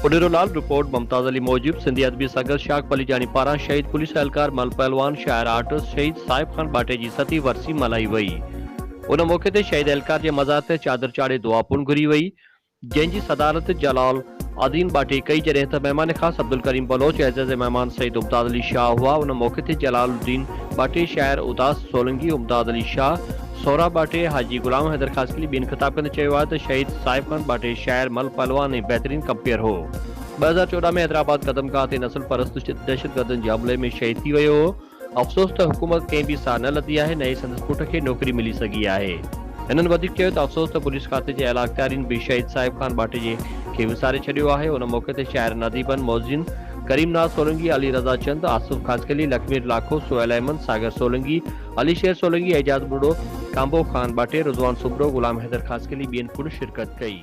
पुडेरोलाल report Mumtaz Ali मौजूद सिंधी अदबी सगर शाख अली जानी पारा शहीद पुलिस एहलकार मल पहलवान शायर आर्टिस्ट शहीद साहिब खान बाटे की 7वीं वरसी मल्हाई वई। उन मौके ते शहीद एहलकार के मज़ार ते चादर चाढ़े दुआ पुन घुरी वई, जंहिंजी सदारत जलाल आदीन बाटे कई जॾहिं त मेहमान खास अब्दुल करीम बलोच एज़ाज़ मेहमान सईद मुमताज अली शाह हुआ। उन मौके ते जलालुद्दीन बाटे शायर उदास सोलंकी मुमताज अली शाह सोरा बाटे हाजी गुलाम हैदर खासकली बिन खिताब कंदे चयो आहे त शहीद साहिब खान बाटे शायर मल पहलवान ऐं बहितरीन कंपेयर हो। 2014 में हैदराबाद कदमगाह ते नस्ल परस्त दहशतगर्दनि जे हमले में शहीद थी वियो हो। अफ़सोस त हुकूमत कंहिं बि साह न लधी आहे, न ई संदसि पुट खे नौकरी मिली सघी आहे। हिननि वधीक चयो त अफ़सोस त पुलिस खाते जे आला अख़्तियारीन बि शहीद साहिब खान बाटे खे विसारे छॾियो आहे। उन मौके ते शायर नदीबन मोहसिन करीमनाथ सोलंकी, अली रज़ा चंद, आसिफ खासकली, लखमीर लाखो, सुहेल अहमद, सागर सोलंकी, अली शेर सोलंकी, एजाज बुढ़ो, कांबो खान बाटे, रिजवान सुब्रो, गुलाम हैदर खासकली ॿियनि पिणु शिरकत कई।